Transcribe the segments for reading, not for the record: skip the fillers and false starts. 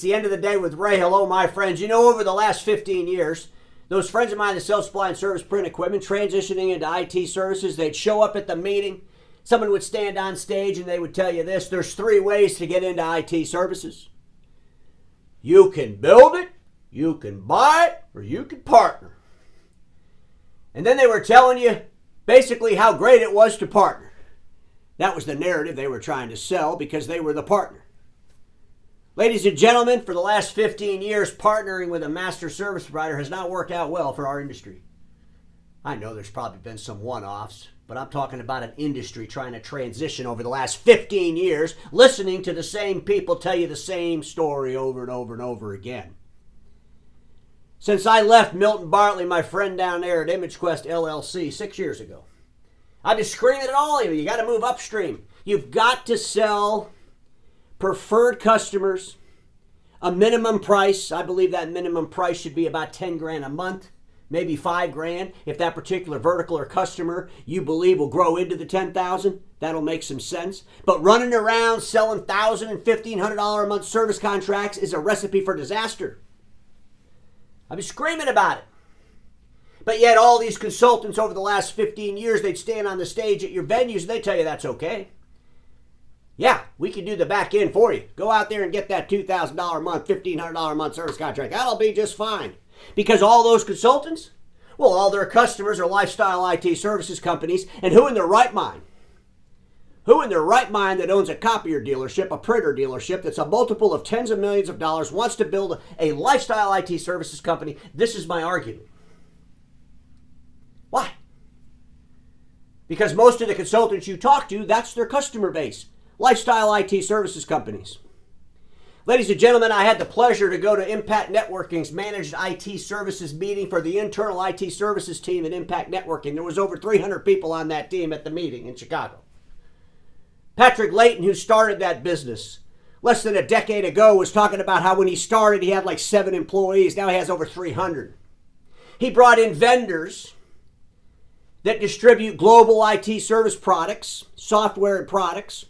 The end of the day with Ray. Hello, my friends. You know, over the last 15 years, those friends of mine that sell supply and service print equipment, transitioning into IT services, they'd show up at the meeting. Someone would stand on stage and they would tell you this: there's 3 ways to get into IT services. You can build it, you can buy it, or you can partner. And then they were telling you basically how great it was to partner. That was the narrative they were trying to sell because they were the partner. Ladies and gentlemen, for the last 15 years, partnering with a master service provider has not worked out well for our industry. I know there's probably been some one-offs, but I'm talking about an industry trying to transition over the last 15 years, listening to the same people tell you the same story over and over and over again. Since I left Milton Bartley, my friend down there at ImageQuest LLC 6 years ago, I've been screaming at all of you. You got to move upstream. You've got to sell preferred customers a minimum price. I believe that minimum price should be about 10 grand a month, maybe 5 grand. If that particular vertical or customer you believe will grow into the 10,000, that'll make some sense. But running around selling $1,000 and $1,500 a month service contracts is a recipe for disaster. I've been screaming about it. But yet all these consultants over the last 15 years, they'd stand on the stage at your venues and they tell you that's okay. Yeah, we can do the back end for you. Go out there and get that $2,000 a month, $1,500 a month service contract. That'll be just fine. Because all those consultants, well, all their customers are lifestyle IT services companies. And who in their right mind? Who in their right mind that owns a copier dealership, a printer dealership that's a multiple of tens of millions of dollars wants to build a lifestyle IT services company? This is my argument. Why? Because most of the consultants you talk to, that's their customer base. Lifestyle IT services companies. Ladies and gentlemen, I had the pleasure to go to Impact Networking's managed IT services meeting for the internal IT services team at Impact Networking. There was over 300 people on that team at the meeting in Chicago. Patrick Layton, who started that business less than a decade ago, was talking about how when he started, he had like 7 employees. Now he has over 300. He brought in vendors that distribute global IT service products, software and products.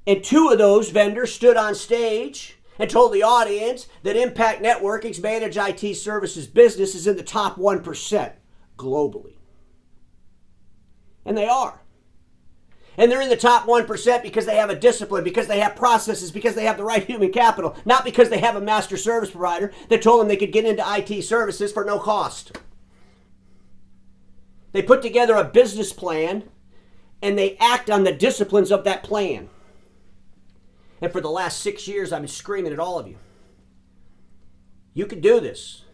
And 2 of those vendors stood on stage and told the audience that Impact Networking's managed IT services business is in the top 1% globally. And they are. And they're in the top 1% because they have a discipline, because they have processes, because they have the right human capital, not because they have a master service provider that told them they could get into IT services for no cost. They put together a business plan and they act on the disciplines of that plan. And for the last 6 years, I've been screaming at all of you. You can do this,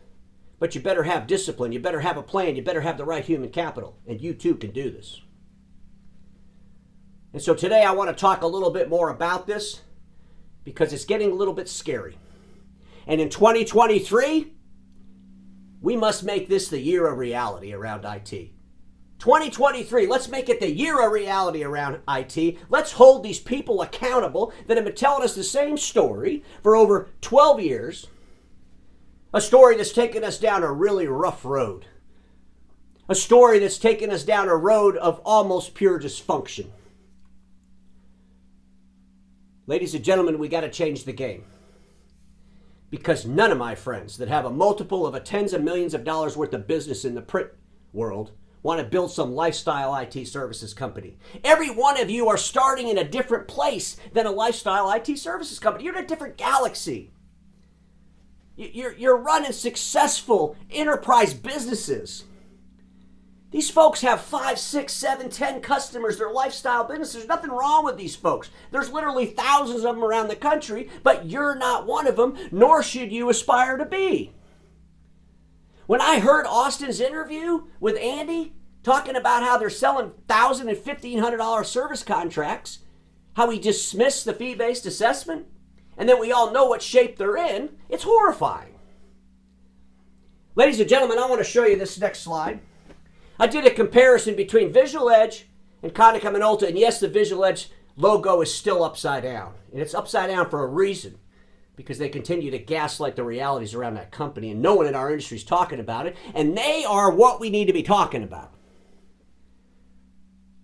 but you better have discipline. You better have a plan. You better have the right human capital. And you too can do this. And so today I want to talk a little bit more about this because it's getting a little bit scary. And in 2023, we must make this the year of reality around IT. 2023, let's make it the year of reality around IT. Let's hold these people accountable that have been telling us the same story for over 12 years. A story that's taken us down a really rough road. A story that's taken us down a road of almost pure dysfunction. Ladies and gentlemen, we got to change the game. Because none of my friends that have a multiple of a tens of millions of dollars worth of business in the print world want to build some lifestyle IT services company. Every one of you are starting in a different place than a lifestyle IT services company. You're in a different galaxy. You're running successful enterprise businesses. These folks have 5, 6, 7, 10 customers. They're lifestyle businesses. There's nothing wrong with these folks. There's literally thousands of them around the country, but you're not one of them, nor should you aspire to be. When I heard Austin's interview with Andy talking about how they're selling $1,000 and $1,500 service contracts, how he dismissed the fee-based assessment, and then we all know what shape they're in, it's horrifying. Ladies and gentlemen, I want to show you this next slide. I did a comparison between Visual Edge and Konica Minolta, and yes, the Visual Edge logo is still upside down. And it's upside down for a reason, because they continue to gaslight the realities around that company, and no one in our industry is talking about it, and they are what we need to be talking about.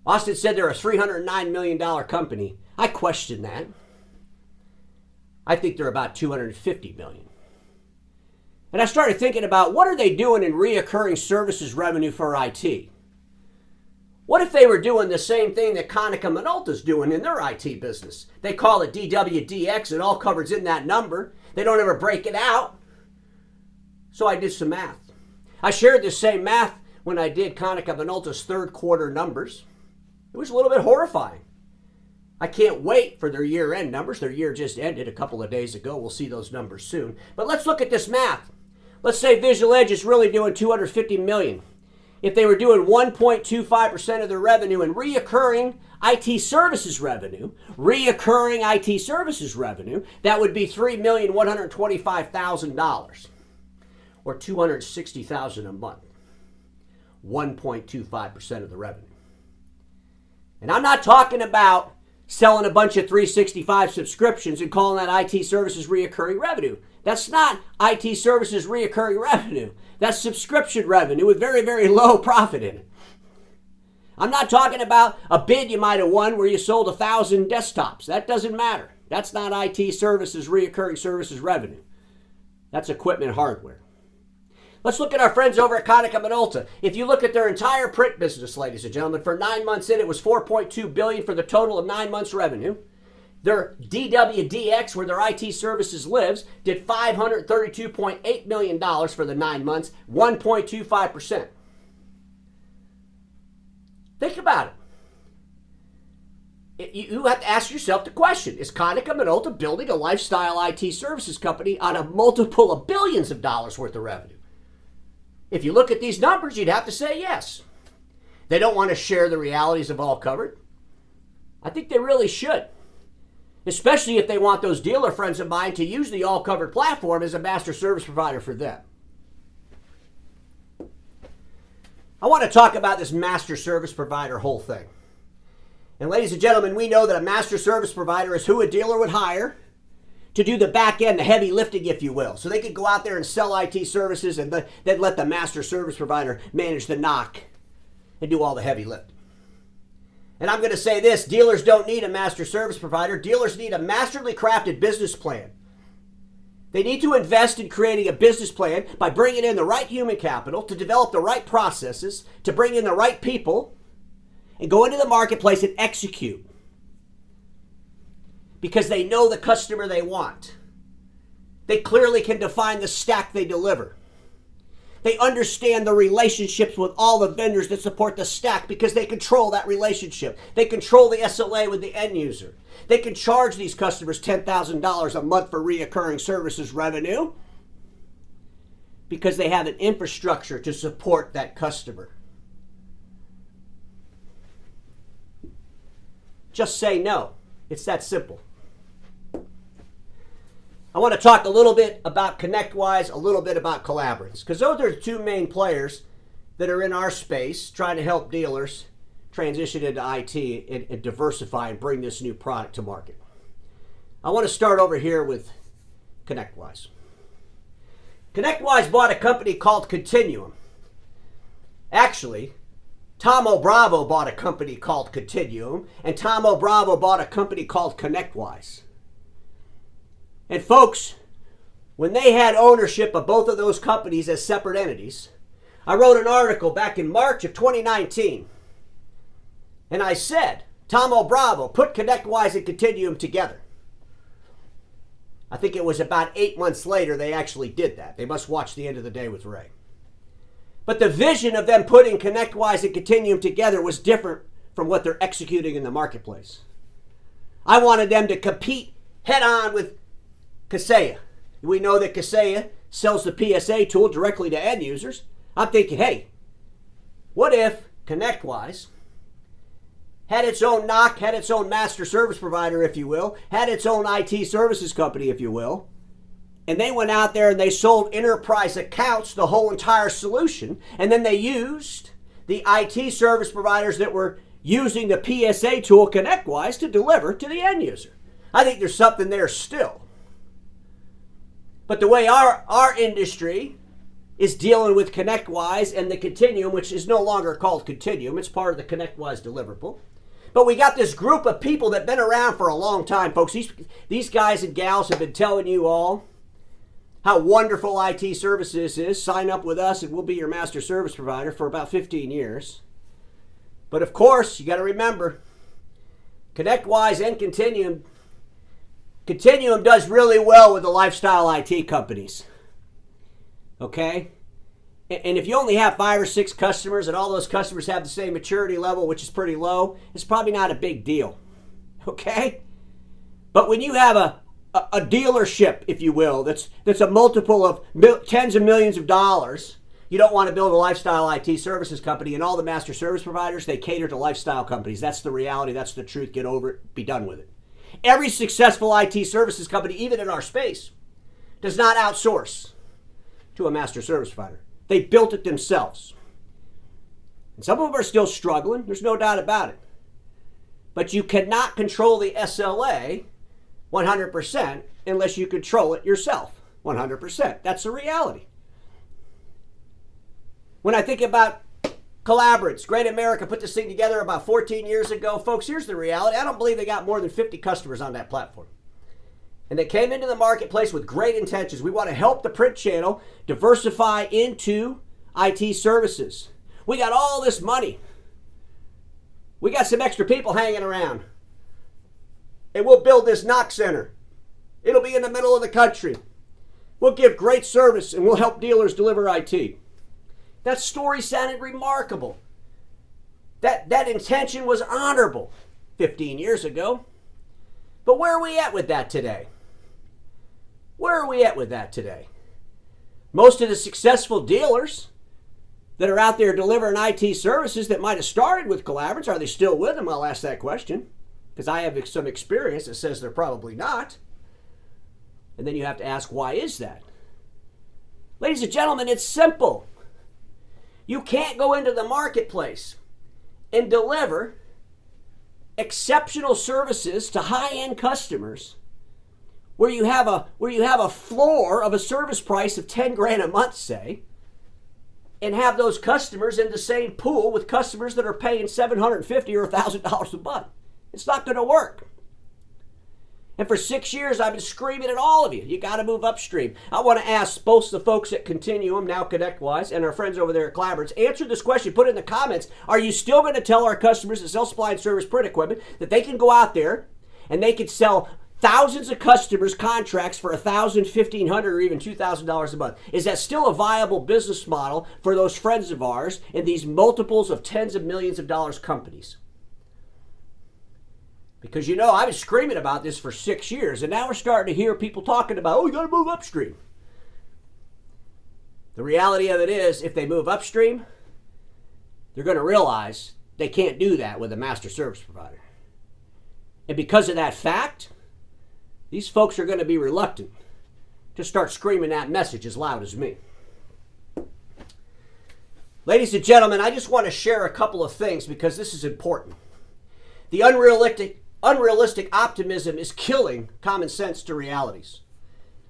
Austin said they're a $309 million company. I question that. I think they're about 250 million. And I started thinking about what are they doing in reoccurring services revenue for IT? What if they were doing the same thing that Konica Minolta's doing in their IT business? They call it DWDX. It all covers in that number. They don't ever break it out. So I did some math. I shared this same math when I did Konica Minolta's third quarter numbers. It was a little bit horrifying. I can't wait for their year-end numbers. Their year just ended a couple of days ago. We'll see those numbers soon. But let's look at this math. Let's say Visual Edge is really doing $250 million. If they were doing 1.25% of their revenue in reoccurring IT services revenue, that would be $3,125,000 or $260,000 a month. 1.25% of the revenue. And I'm not talking about selling a bunch of 365 subscriptions and calling that IT services reoccurring revenue. That's not IT services reoccurring revenue. That's subscription revenue with very, very low profit in it. I'm not talking about a bid you might have won where you sold 1,000 desktops. That doesn't matter. That's not IT services reoccurring services revenue. That's equipment hardware. Let's look at our friends over at Konica Minolta. If you look at their entire print business, ladies and gentlemen, for 9 months in, it was $4.2 billion for the total of 9 months revenue. Their DWDX, where their IT services lives, did $532.8 million for the 9 months, 1.25%. Think about it. You have to ask yourself the question, is Konica Minolta building a lifestyle IT services company on a multiple of billions of dollars worth of revenue? If you look at these numbers, you'd have to say yes. They don't want to share the realities of all covered. I think they really should. Especially if they want those dealer friends of mine to use the All Covered platform as a master service provider for them. I want to talk about this master service provider whole thing. And ladies and gentlemen, we know that a master service provider is who a dealer would hire to do the back end, the heavy lifting, if you will. So they could go out there and sell IT services and then let the master service provider manage the knock and do all the heavy lifting. And I'm going to say this, dealers don't need a master service provider. Dealers need a masterly crafted business plan. They need to invest in creating a business plan by bringing in the right human capital, to develop the right processes, to bring in the right people, and go into the marketplace and execute. Because they know the customer they want. They clearly can define the stack they deliver. They understand the relationships with all the vendors that support the stack because they control that relationship. They control the SLA with the end user. They can charge these customers $10,000 a month for reoccurring services revenue because they have an infrastructure to support that customer. Just say no. It's that simple. I want to talk a little bit about ConnectWise, a little bit about Collaborance, because those are the two main players that are in our space trying to help dealers transition into IT and diversify and bring this new product to market. I want to start over here with ConnectWise. ConnectWise bought a company called Continuum. Actually, Tomo Bravo bought a company called Continuum, and Tomo Bravo bought a company called ConnectWise. And folks, when they had ownership of both of those companies as separate entities, I wrote an article back in March of 2019. And I said, Tomo Bravo, put ConnectWise and Continuum together. I think it was about 8 months later they actually did that. They must watch The End of the Day with Ray. But the vision of them putting ConnectWise and Continuum together was different from what they're executing in the marketplace. I wanted them to compete head on with Kaseya. We know that Kaseya sells the PSA tool directly to end users. I'm thinking, hey, what if ConnectWise had its own NOC, had its own master service provider, if you will, had its own IT services company, if you will, and they went out there and they sold enterprise accounts, the whole entire solution, and then they used the IT service providers that were using the PSA tool ConnectWise to deliver to the end user. I think there's something there still. But the way our industry is dealing with ConnectWise and the Continuum, which is no longer called Continuum, it's part of the ConnectWise deliverable. But we got this group of people that have been around for a long time, folks. These guys and gals have been telling you all how wonderful IT services is. Sign up with us and we'll be your master service provider for about 15 years. But of course, you got to remember, ConnectWise and Continuum does really well with the lifestyle IT companies. Okay? And if you only have 5 or 6 customers and all those customers have the same maturity level, which is pretty low, it's probably not a big deal. Okay? But when you have a dealership, if you will, that's a multiple of tens of millions of dollars, you don't want to build a lifestyle IT services company, and all the master service providers, they cater to lifestyle companies. That's the reality. That's the truth. Get over it. Be done with it. Every successful IT services company, even in our space, does not outsource to a master service provider. They built it themselves. And some of them are still struggling. There's no doubt about it. But you cannot control the SLA 100% unless you control it yourself 100%. That's the reality. When I think about Collaborants, Great America put this thing together about 14 years ago. Folks, here's the reality. I don't believe they got more than 50 customers on that platform. And they came into the marketplace with great intentions. We want to help the print channel diversify into IT services. We got all this money. We got some extra people hanging around. And we'll build this knock center. It'll be in the middle of the country. We'll give great service and we'll help dealers deliver IT. That story sounded remarkable. That intention was honorable 15 years ago. But where are we at with that today? Where are we at with that today? Most of the successful dealers that are out there delivering IT services that might have started with Collaborants, are they still with them? I'll ask that question, because I have some experience that says they're probably not. And then you have to ask, why is that? Ladies and gentlemen, it's simple. You can't go into the marketplace and deliver exceptional services to high-end customers where you have a floor of a service price of 10 grand a month, say, and have those customers in the same pool with customers that are paying $750 or $1,000 a month. It's not going to work. And for 6 years, I've been screaming at all of you. You got to move upstream. I want to ask both the folks at Continuum, now ConnectWise, and our friends over there at Collaborants, answer this question. Put it in the comments. Are you still going to tell our customers that sell supply and service print equipment that they can go out there and they can sell thousands of customers contracts for $1,000, $1,500, or even $2,000 a month? Is that still a viable business model for those friends of ours in these multiples of tens of millions of dollars companies? Because, you know, I've been screaming about this for 6 years, and now we're starting to hear people talking about, oh, you got to move upstream. The reality of it is, if they move upstream, they're going to realize they can't do that with a master service provider. And because of that fact, these folks are going to be reluctant to start screaming that message as loud as me. Ladies and gentlemen, I just want to share a couple of things because this is important. The unrealistic optimism is killing common sense to realities.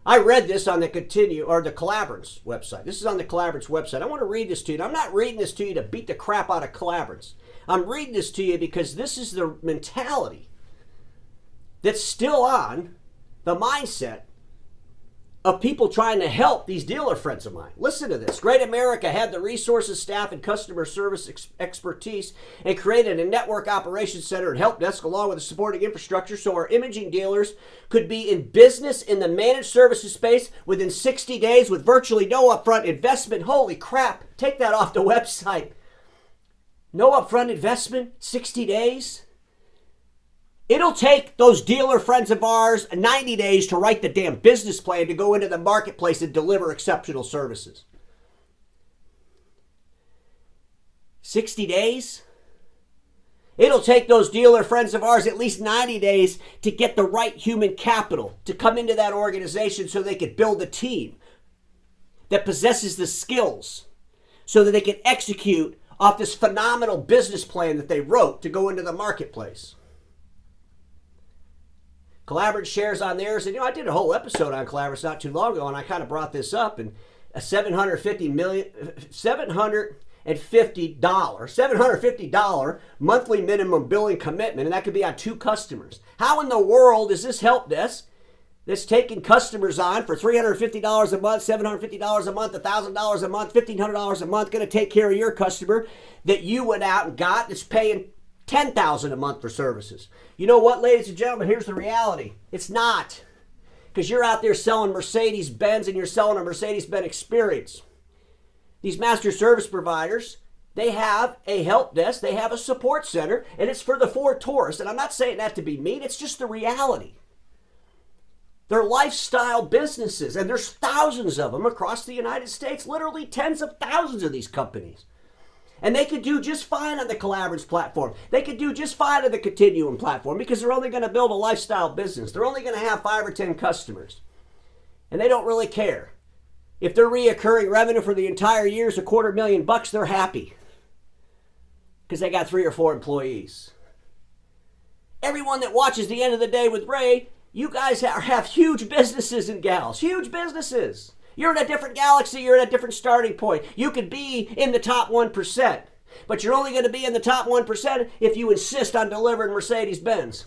I read this on the Collaborants website. This is on the Collaborants website. I want to read this to you. And I'm not reading this to you to beat the crap out of Collaborants. I'm reading this to you because this is the mentality that's still on the mindset of people trying to help these dealer friends of mine. Listen to this. Great America had the resources, staff, and customer service expertise and created a network operations center and help desk along with the supporting infrastructure so our imaging dealers could be in business in the managed services space within 60 days with virtually no upfront investment. Holy crap. Take that off the website. No upfront investment, 60 days. It'll take those dealer friends of ours 90 days to write the damn business plan to go into the marketplace and deliver exceptional services. 60 days? It'll take those dealer friends of ours at least 90 days to get the right human capital to come into that organization so they could build a team that possesses the skills so that they can execute off this phenomenal business plan that they wrote to go into the marketplace. Collaborant shares on theirs, and I did a whole episode on Collaborants not too long ago, and I kind of brought this up, and a $750 $750 monthly minimum billing commitment, and that could be on 2 customers. How in the world is this help desk that's taking customers on for $350 a month, $750 a month, $1,000 a month, $1,500 a month going to take care of your customer that you went out and got that's paying $10,000 a month for services? You know what, ladies and gentlemen, here's the reality. It's not. Because you're out there selling Mercedes-Benz and you're selling a Mercedes-Benz experience. These master service providers, they have a help desk, they have a support center, and it's for the for tourists. And I'm not saying that to be mean, it's just the reality. They're lifestyle businesses, and there's thousands of them across the United States, literally tens of thousands of these companies. And they could do just fine on the Collaborance platform. They could do just fine on the Continuum platform because they're only going to build a lifestyle business. They're only going to have 5 or 10 customers. And they don't really care. If their reoccurring revenue for the entire year is $250,000, they're happy because they got 3 or 4 employees. Everyone that watches The End of the Day with Ray, you guys have huge businesses and gals, huge businesses. You're in a different galaxy, you're at a different starting point. You could be in the top 1%, but you're only going to be in the top 1% if you insist on delivering Mercedes-Benz.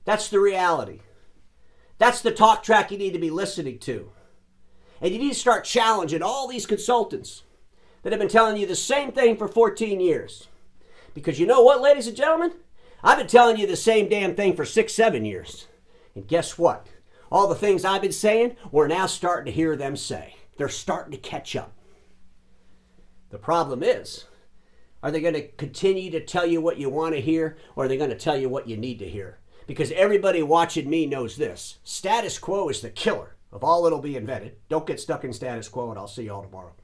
That's the reality. That's the talk track you need to be listening to. And you need to start challenging all these consultants that have been telling you the same thing for 14 years. Because you know what, ladies and gentlemen? I've been telling you the same damn thing for 6, 7 years. And guess what? All the things I've been saying, we're now starting to hear them say. They're starting to catch up. The problem is, are they going to continue to tell you what you want to hear, or are they going to tell you what you need to hear? Because everybody watching me knows this. Status quo is the killer of all that'll be invented. Don't get stuck in status quo, and I'll see you all tomorrow.